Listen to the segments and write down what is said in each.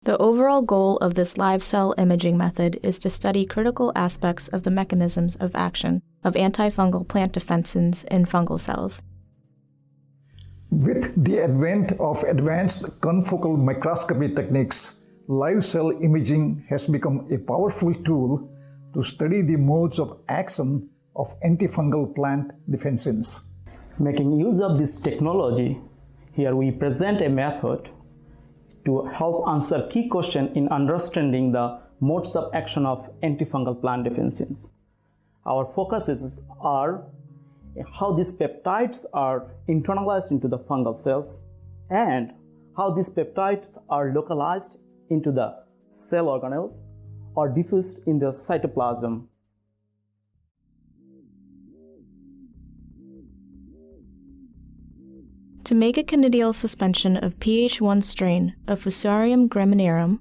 The overall goal of this live cell imaging method is to study critical aspects of the mechanisms of action of antifungal plant defensins in fungal cells. With the advent of advanced confocal microscopy techniques, live cell imaging has become a powerful tool to study the modes of action of antifungal plant defensins. Making use of this technology, here we present a method to help answer key questions in understanding the modes of action of antifungal plant defensins. Our focuses are how these peptides are internalized into the fungal cells and how these peptides are localized into the cell organelles or diffused in the cytoplasm. To make a conidial suspension of pH1 strain of Fusarium graminearum,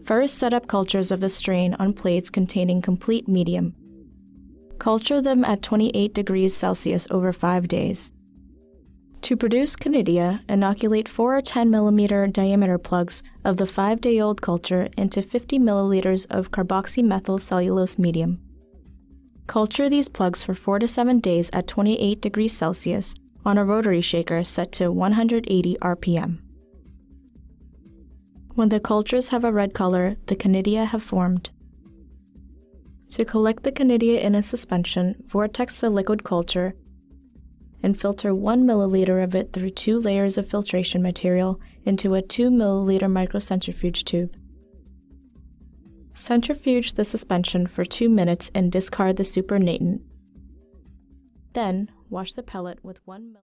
first set up cultures of the strain on plates containing complete medium. Culture them at 28 degrees Celsius over 5 days. To produce conidia, inoculate 4 or 10 millimeter diameter plugs of the 5-day-old culture into 50 milliliters of carboxymethyl cellulose medium. Culture these plugs for 4 to 7 days at 28 degrees Celsius on a rotary shaker set to 180 RPM. When the cultures have a red color, the conidia have formed. To collect the conidia in a suspension, vortex the liquid culture and filter 1 milliliter of it through 2 layers of filtration material into a 2 milliliter microcentrifuge tube. Centrifuge the suspension for 2 minutes and discard the supernatant. Then, wash the pellet with 1 ml.